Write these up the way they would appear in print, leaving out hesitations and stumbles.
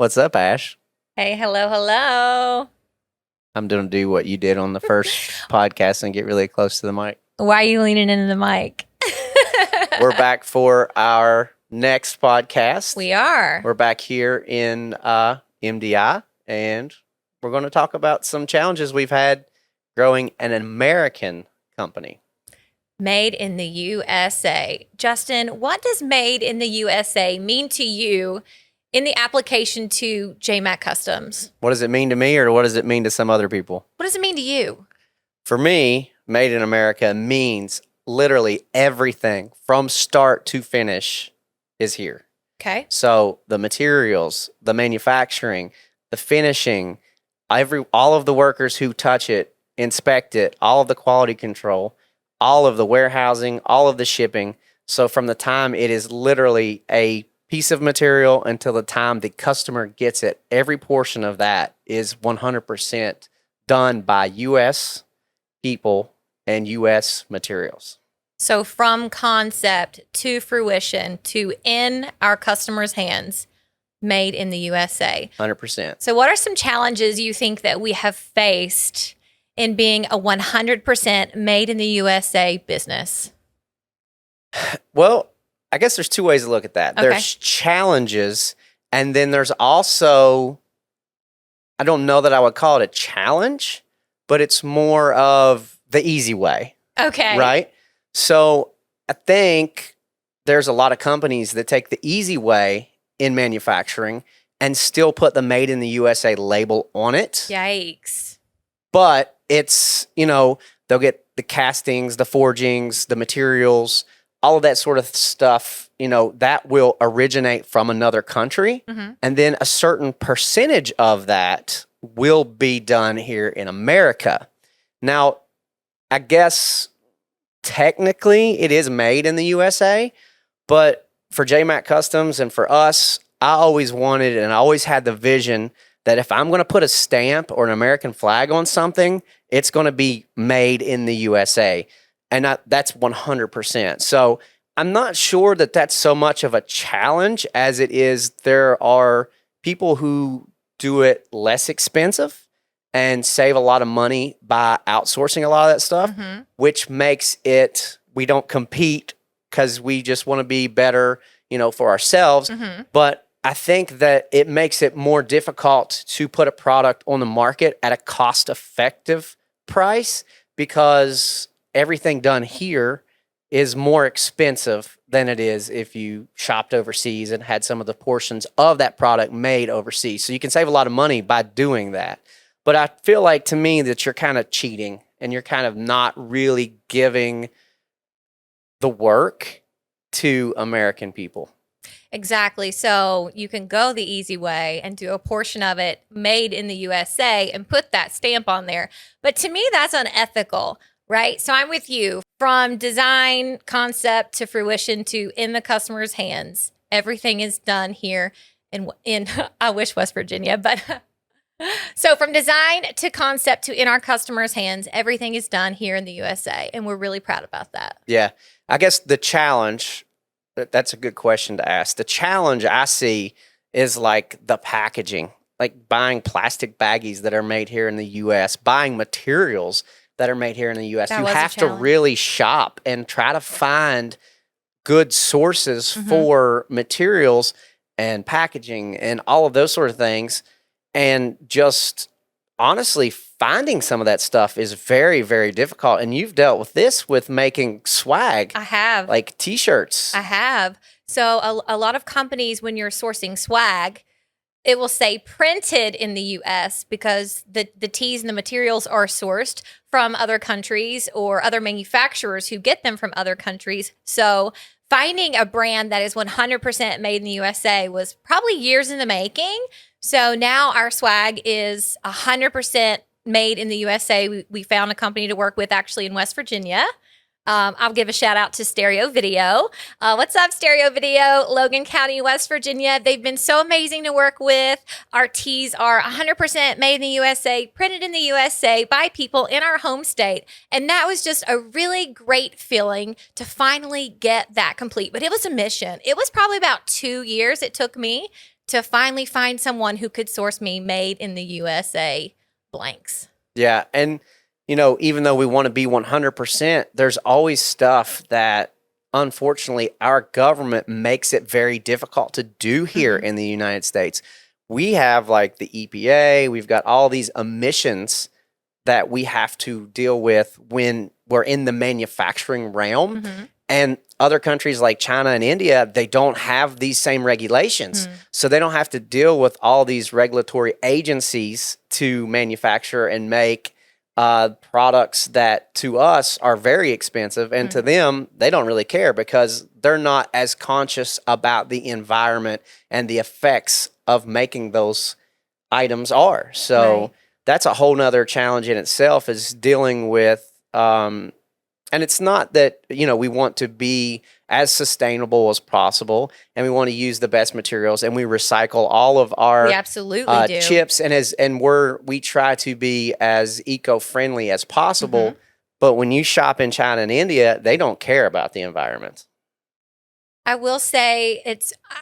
What's up, Ash? Hey, hello, hello. I'm going to do what you did on the first podcast and get really close to the mic. Why are you leaning into the mic? We're back for our next podcast. We are. We're back here in MDI, and we're going to talk about some challenges we've had growing an American company. Made in the USA. Justin, what does made in the USA mean to you in the application to JMac Customs? What does it mean to me, or what does it mean to some other people? What does it mean to you? For me, made in America means literally everything from start to finish is here. Okay. So the materials, the manufacturing, the finishing, all of the workers who touch it, inspect it, all of the quality control, all of the warehousing, all of the shipping. So from the time it is literally a piece of material until the time the customer gets it, every portion of that is 100% done by U.S. people and U.S. materials. So from concept to fruition to in our customers' hands, made in the USA. 100%. So what are some challenges you think that we have faced in being a 100% made in the USA business? Well, I guess there's two ways to look at that. Okay. There's challenges, and then there's also, I don't know that I would call it a challenge, but it's more of the easy way. Okay. Right? So I think there's a lot of companies that take the easy way in manufacturing and still put the made in the USA label on it. Yikes. But it's, they'll get the castings, the forgings, the materials, all of that sort of stuff, that will originate from another country. Mm-hmm. And then a certain percentage of that will be done here in America. Now, I guess technically it is made in the USA, but for JMac Customs and for us, I always wanted and I always had the vision that if I'm going to put a stamp or an American flag on something, it's going to be made in the USA. And that's 100%. So I'm not sure that that's so much of a challenge as it is there are people who do it less expensive and save a lot of money by outsourcing a lot of that stuff, Mm-hmm. which makes it, we don't compete because we just want to be better, for ourselves. Mm-hmm. But I think that it makes it more difficult to put a product on the market at a cost-effective price because everything done here is more expensive than it is if you shopped overseas and had some of the portions of that product made overseas. So you can save a lot of money by doing that. But I feel like to me that you're kind of cheating and you're kind of not really giving the work to American people. Exactly. So you can go the easy way and do a portion of it made in the USA and put that stamp on there. But to me, that's unethical, right? So I'm with you. From design, concept to fruition to in the customer's hands, everything is done here in I wish West Virginia, but so from design to concept to in our customers' hands, everything is done here in the USA. And we're really proud about that. Yeah. I guess the challenge, that's a good question to ask. The challenge I see is like the packaging, like buying plastic baggies that are made here in the U.S., buying materials that are made here in the U.S. That You was a have to challenge. really shop and try to find good sources Mhm. for materials and packaging and all of those sort of things. And just honestly, finding some of that stuff is very, very difficult. And you've dealt with this with making swag, I have. like T-shirts. I have. So a lot of companies, when you're sourcing swag, it will say printed in the US because the tees and the materials are sourced from other countries or other manufacturers who get them from other countries. So finding a brand that is 100% made in the USA was probably years in the making. So now our swag is 100% made in the USA. We found a company to work with actually in West Virginia. I'll give a shout out to Stereo Video. What's up, Stereo Video? Logan County, West Virginia. They've been so amazing to work with. Our tees are 100% made in the USA, printed in the USA by people in our home state. And that was just a really great feeling to finally get that complete. But it was a mission. It was probably about 2 years it took me to finally find someone who could source me made in the USA blanks. Yeah. And, even though we want to be 100%, there's always stuff that unfortunately our government makes it very difficult to do here in the United States. We have like the EPA, we've got all these emissions that we have to deal with when we're in the manufacturing realm. And other countries like China and India, they don't have these same regulations. So they don't have to deal with all these regulatory agencies to manufacture and make products that to us are very expensive. And to them, they don't really care because they're not as conscious about the environment and the effects of making those items are. So that's a whole nother challenge in itself, is dealing with, and it's not that, we want to be as sustainable as possible and we want to use the best materials and we recycle all of our We absolutely do. chips and we try to be as eco-friendly as possible. But when you shop in China and India, they don't care about the environment. I will say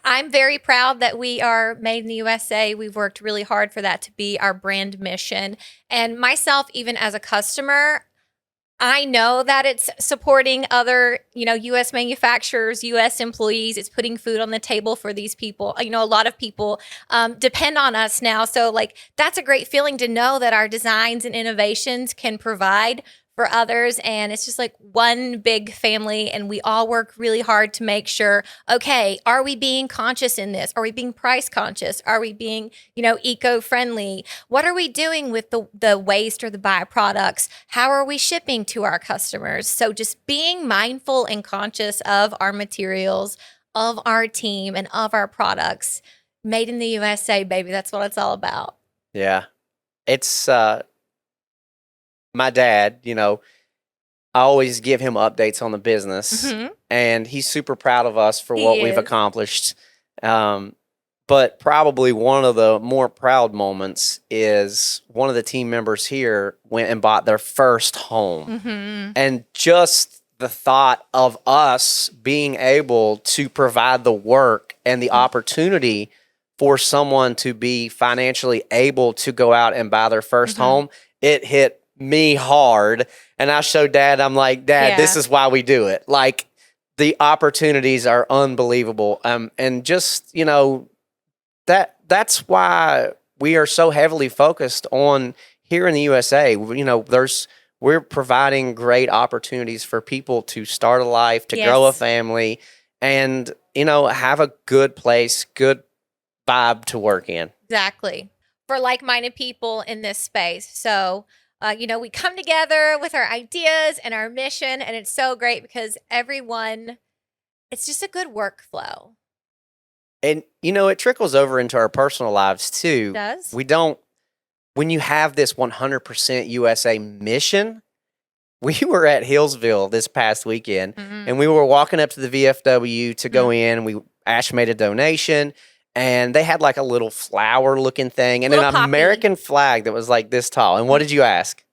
I'm very proud that we are made in the USA. We've worked really hard for that to be our brand mission. And myself, even as a customer, I know that it's supporting other, U.S. manufacturers, U.S. employees. It's putting food on the table for these people. A lot of people depend on us now. So, that's a great feeling to know that our designs and innovations can provide for others. And it's just like one big family. And we all work really hard to make sure, okay, are we being conscious in this? Are we being price conscious? Are we being, eco-friendly? What are we doing with the waste or the byproducts? How are we shipping to our customers? So just being mindful and conscious of our materials, of our team, and of our products. Made in the USA, baby. That's what it's all about. Yeah. It's my dad, I always give him updates on the business, and he's super proud of us for what we've accomplished. But probably one of the more proud moments is one of the team members here went and bought their first home. And just the thought of us being able to provide the work and the opportunity for someone to be financially able to go out and buy their first home, it hit me hard. And I showed Dad, I'm like, Dad, this is why we do it. Like, the opportunities are unbelievable. And just, that's why we are so heavily focused on here in the USA. We're providing great opportunities for people to start a life, to grow a family, and, have a good place, good vibe to work in. Exactly. For like-minded people in this space. So, we come together with our ideas and our mission, and it's so great because it's just a good workflow. And, it trickles over into our personal lives too. It does. When you have this 100% USA mission, we were at Hillsville this past weekend, and we were walking up to the VFW to go in. Ash made a donation. And they had like a little flower looking thing and an American flag that was like this tall. And what did you ask?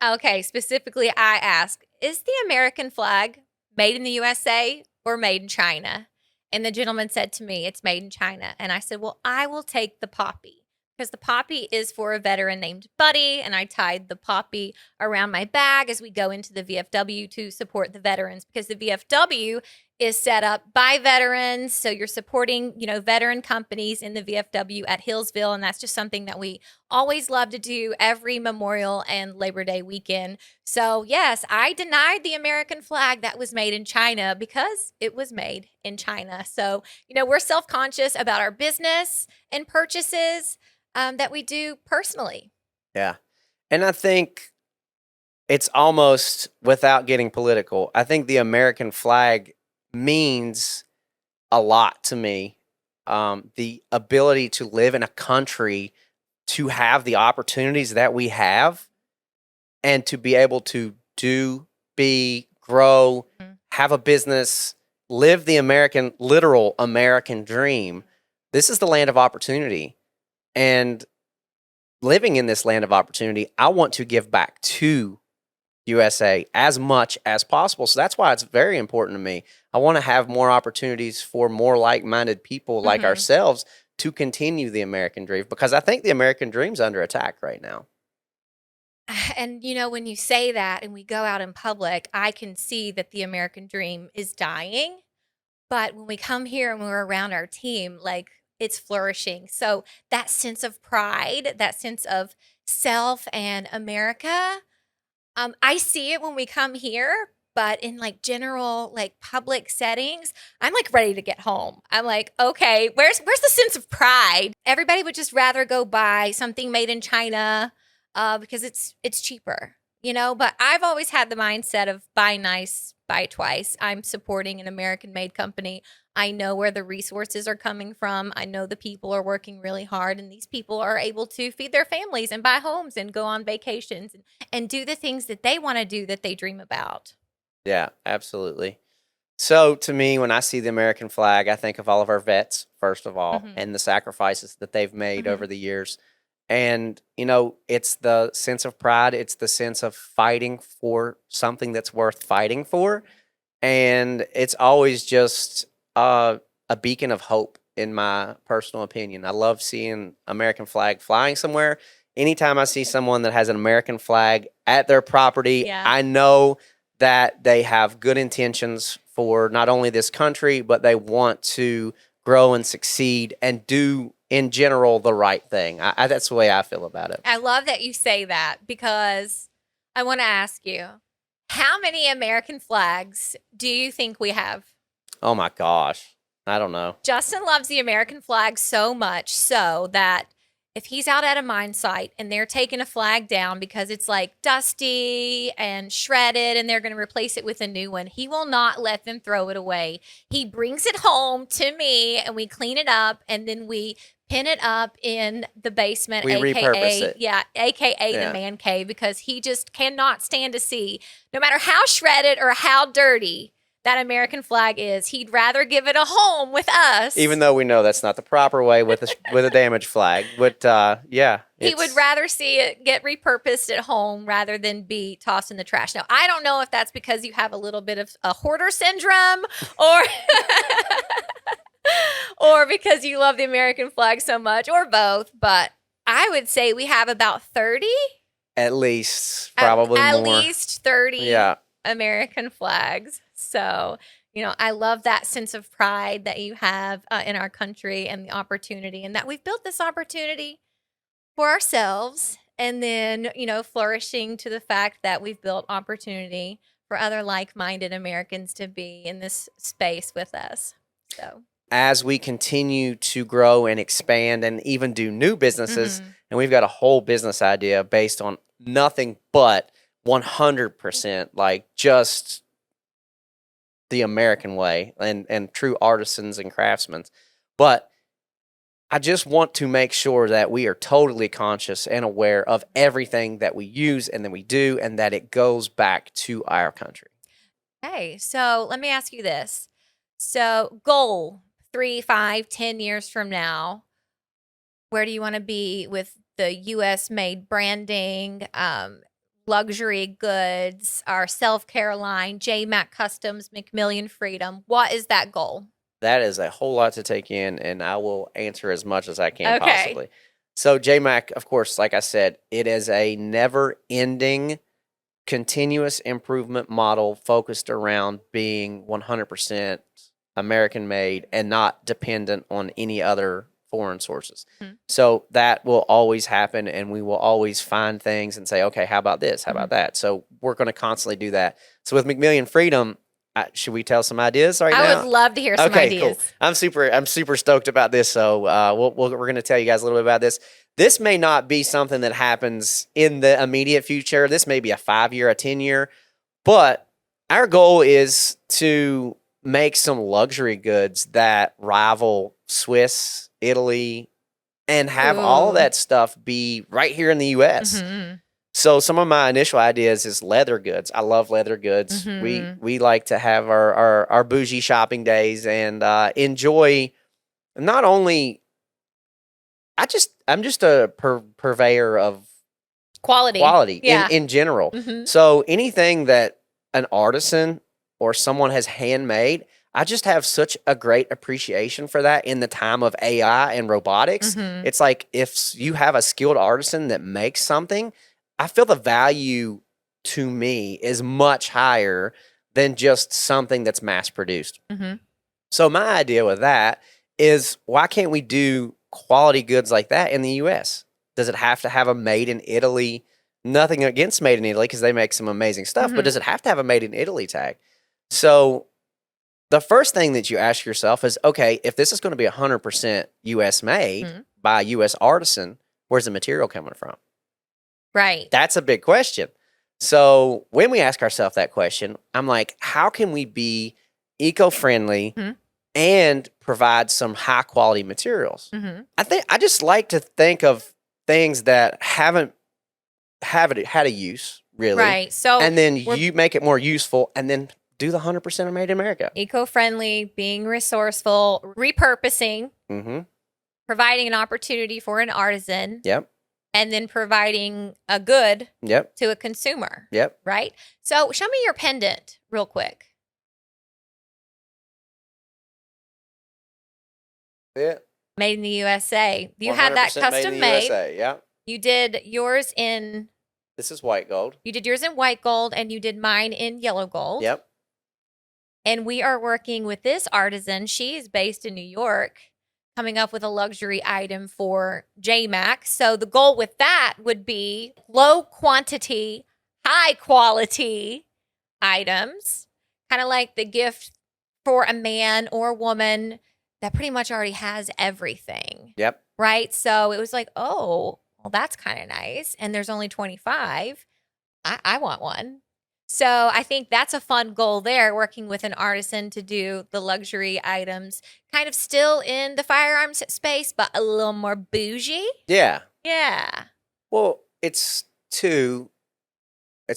Okay, specifically, I asked, is the American flag made in the USA or made in China? And the gentleman said to me, it's made in China. And I said, well, I will take the poppy. Because the poppy is for a veteran named Buddy, and I tied the poppy around my bag as we go into the VFW to support the veterans, because the VFW is set up by veterans. So you're supporting, veteran companies in the VFW at Hillsville, and that's just something that we always love to do every Memorial and Labor Day weekend. So yes, I denied the American flag that was made in China because it was made in China. So, we're self-conscious about our business and purchases that we do personally. Yeah. And I think it's almost, without getting political, I think the American flag means a lot to me. The ability to live in a country, to have the opportunities that we have, and to be able to grow, have a business, live the literal American dream. This is the land of opportunity. And living in this land of opportunity, I want to give back to USA as much as possible. So that's why it's very important to me. I want to have more opportunities for more like-minded people like ourselves to continue the American dream? Because I think the American dream's under attack right now. And when you say that and we go out in public, I can see that the American dream is dying. But when we come here and we're around our team, like it's flourishing. So that sense of pride, that sense of self and America, I see it when we come here. But in like general, like public settings, I'm like ready to get home. I'm like, okay, where's the sense of pride? Everybody would just rather go buy something made in China because it's cheaper, But I've always had the mindset of buy nice, buy twice. I'm supporting an American-made company. I know where the resources are coming from. I know the people are working really hard, and these people are able to feed their families and buy homes and go on vacations and do the things that they want to do that they dream about. Yeah, absolutely. So to me, when I see the American flag, I think of all of our vets, first of all, and the sacrifices that they've made over the years. And, it's the sense of pride. It's the sense of fighting for something that's worth fighting for. And it's always just a beacon of hope, in my personal opinion. I love seeing American flag flying somewhere. Anytime I see someone that has an American flag at their property, I know that they have good intentions for not only this country, but they want to grow and succeed and do, in general, the right thing. That's the way I feel about it. I love that you say that, because I want to ask you, how many American flags do you think we have? Oh my gosh. I don't know. Justin loves the American flag so much so that if he's out at a mine site and they're taking a flag down because it's like dusty and shredded and they're going to replace it with a new one, he will not let them throw it away. He brings it home to me and we clean it up, and then we pin it up in the basement, We repurpose it. AKA the man cave, because he just cannot stand to see, no matter how shredded or how dirty that American flag is, he'd rather give it a home with us. Even though we know that's not the proper way with a damaged flag. But he would rather see it get repurposed at home rather than be tossed in the trash. Now, I don't know if that's because you have a little bit of a hoarder syndrome or because you love the American flag so much, or both. But I would say we have about 30. At least, probably at more. At least 30 American flags. So, I love that sense of pride that you have in our country and the opportunity, and that we've built this opportunity for ourselves, and then, flourishing to the fact that we've built opportunity for other like-minded Americans to be in this space with us. So, as we continue to grow and expand and even do new businesses, and we've got a whole business idea based on nothing but 100% like just the American way and true artisans and craftsmen. But I just want to make sure that we are totally conscious and aware of everything that we use and that we do, and that it goes back to our country. Okay, so let me ask you this. So goal, 3, 5, 10 years from now, where do you want to be with the U.S. made branding, luxury goods, our self-care line, JMac Customs, McMillian Freedom? What is that goal? That is a whole lot to take in, and I will answer as much as I can possibly. So JMac, of course, like I said, it is a never-ending, continuous improvement model focused around being 100% American-made and not dependent on any other foreign sources. So that will always happen, and we will always find things and say, okay, how about this? How about that? So we're going to constantly do that. So with McMillian Freedom, should we tell some ideas right now? I would love to hear some ideas. Cool. I'm super stoked about this. So we're going to tell you guys a little bit about this. This may not be something that happens in the immediate future. This may be a 5-year, a 10-year, but our goal is to make some luxury goods that rival Swiss, Italy, and have all of that stuff be right here in the U.S. So some of my initial ideas is leather goods. I love leather goods. We like to have our bougie shopping days and enjoy not only. I'm just a purveyor of quality in general. So anything that an artisan or someone has handmade, I just have such a great appreciation for that in the time of AI and robotics. Mhm. It's like if you have a skilled artisan that makes something, I feel the value to me is much higher than just something that's mass produced. Mhm. So my idea with that is why can't we do quality goods like that in the US? Does it have to have a made in Italy? Nothing against made in Italy because they make some amazing stuff, but Mhm. does it have to have a made in Italy tag? So the first thing that you ask yourself is, okay, if this is going to be 100% US made Mhm. by a US artisan, where's the material coming from? Right. That's a big question. So when we ask ourselves that question, I'm like, how can we be eco-friendly Mhm. and provide some high quality materials? Mhm. I just like to think of things that haven't had a use really, Right. So and then we're you make it more useful, and then do the 100% of made in America. eco-friendly, being resourceful, repurposing, Mm-hmm. providing an opportunity for an artisan, Yep. and then providing a good Yep. to a consumer. Yep. Right? So show me your pendant real quick. Yeah. Made in the USA. You had that 100% made in custom the made. USA. Yeah. You did yours in This is white gold. white gold and you did mine in yellow gold. Yep. And we are working with this artisan. She is based in New York, coming up with a luxury item for JMac. So the goal with that would be low quantity, high quality items, kind of like the gift for a man or woman that pretty much already has everything. Yep. Right. So it was like, oh, well, that's kind of nice. And there's only 25. I want one. So I think that's a fun goal there, working with an artisan to do the luxury items, kind of still in the firearms space, but a little more bougie. Yeah. Yeah. Well, it's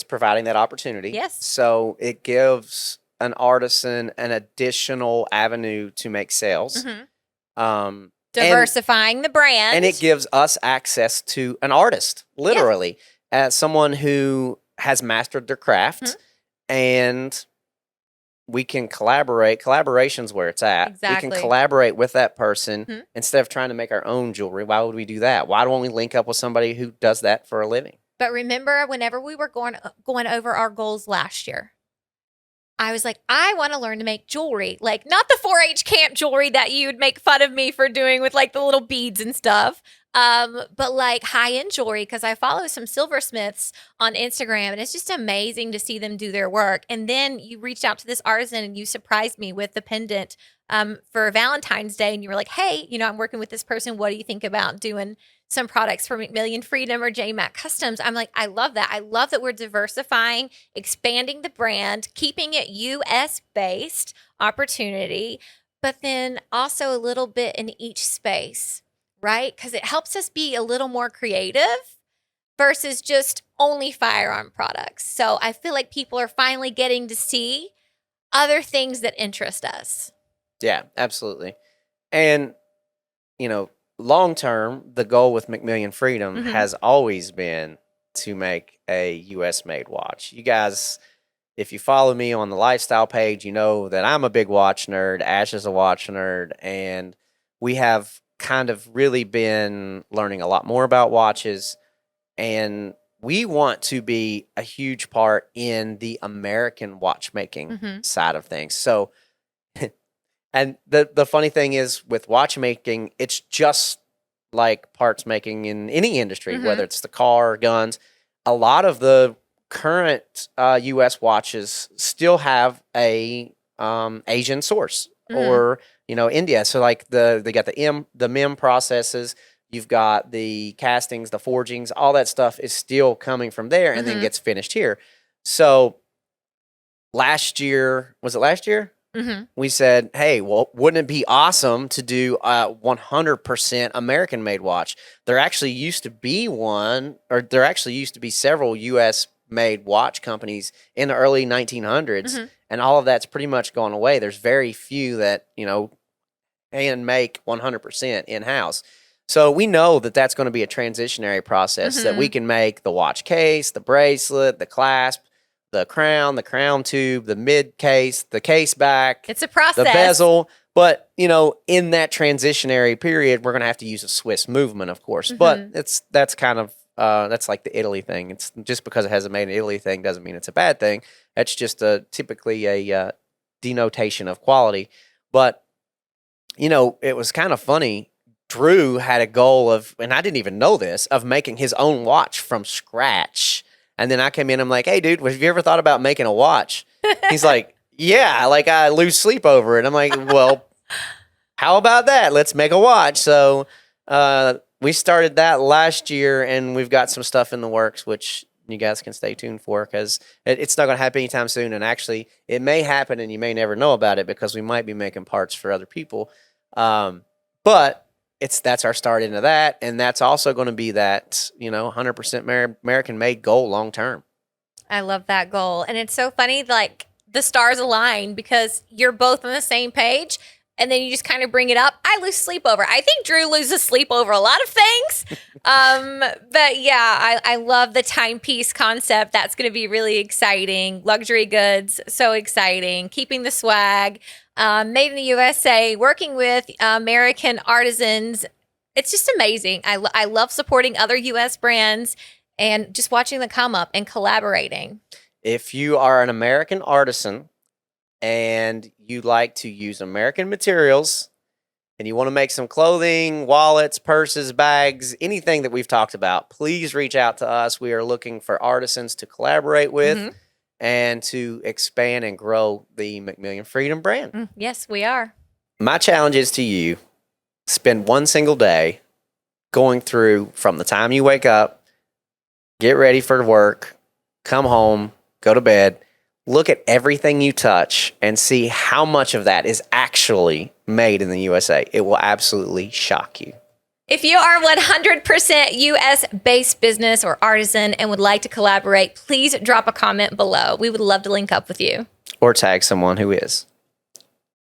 providing that opportunity. Yes. So it gives an artisan an additional avenue to make sales. Mhm. Um, Diversifying the brand. and it gives us access to an artist, literally, as someone who has mastered their craft, Mhm. and we can collaborate. Collaboration's where it's at. We Exactly. can collaborate with that person Mhm. instead of trying to make our own jewelry. Why would we do that? Why don't we link up with somebody who does that for a living? But remember, whenever we were going over our goals last year, I was like, I want to learn to make jewelry, like not the 4-H camp jewelry that you would make fun of me for doing with like the little beads and stuff, but like high end jewelry because I follow some silversmiths on Instagram and it's just amazing to see them do their work. And then you reached out to this artisan and you surprised me with the pendant for Valentine's Day, and you were like, hey, I'm working with this person. What do you think about doing some products for McMillian Freedom or JMac Customs? I'm like, I love that. I love that we're diversifying, expanding the brand, keeping it US based opportunity, but then also a little bit in each space, right? Because it helps us be a little more creative versus just only firearm products. So I feel like people are finally getting to see other things that interest us. Yeah, absolutely. And, long term, the goal with McMillian Freedom Mhm. has always been to make a US made watch. You guys, if you follow me on the lifestyle page, you know that I'm a big watch nerd. Ash is a watch nerd. And we have kind of really been learning a lot more about watches. And we want to be a huge part in the American watchmaking Mhm. side of things. So, and the funny thing is with watchmaking, it's just like parts making in any industry, Mhm. whether it's the car, guns. A lot of the current U.S. watches still have a Asian source Mhm. or India. So like they got the MIM processes. You've got the castings, the forgings, all that stuff is still coming from there and then Mhm. gets finished here. So last year, was it last year? Mhm. We said, hey, well, wouldn't it be awesome to do a 100% American made watch? There actually used to be several US made watch companies in the early 1900s, Mhm. and all of that's pretty much gone away. There's very few that, hand make 100% in house. So we know that that's going to be a transitionary process, that we Mhm. can make the watch case, the bracelet, the clasp, the crown tube, the mid case, the case back, It's a process. the bezel. But, in that transitionary period, we're going to have to use a Swiss movement, of course. But that's kind of, that's like the Italy thing. It's just because it has a made in Italy thing doesn't mean it's a bad thing. That's just typically a denotation of quality. But, it was kind of funny. Drew had a goal of, and I didn't even know this, of making his own watch from scratch. And then I came in, I'm like, hey, dude, have you ever thought about making a watch? He's like, yeah, like I lose sleep over it. I'm like, well, how about that? Let's make a watch. So we started that last year, and we've got some stuff in the works, which you guys can stay tuned for, because it's not going to happen anytime soon. And actually, it may happen, and you may never know about it because we might be making parts for other people. But that's our start into that, and that's also going to be that 100% American made goal long term. I love that goal. And it's so funny, like the stars align because you're both on the same page, and then you just kind of bring it up. I lose sleep over. I think Drew loses sleep over a lot of things. But yeah, I love the timepiece concept. That's going to be really exciting. Luxury goods, so exciting. Keeping the swag. Made in the USA, working with American artisans. It's just amazing. I love supporting other U.S. brands and just watching them come up and collaborating. If you are an American artisan and you like to use American materials and you want to make some clothing, wallets, purses, bags, anything that we've talked about, please reach out to us. We are looking for artisans to collaborate with and to expand and grow the McMillian Freedom brand. Yes, we are. My challenge is to you, spend one single day going through from the time you wake up, get ready for work, come home, go to bed, look at everything you touch and see how much of that is actually made in the USA. It will absolutely shock you. If you are 100% US-based business or artisan and would like to collaborate, please drop a comment below. We would love to link up with you. Or tag someone who is.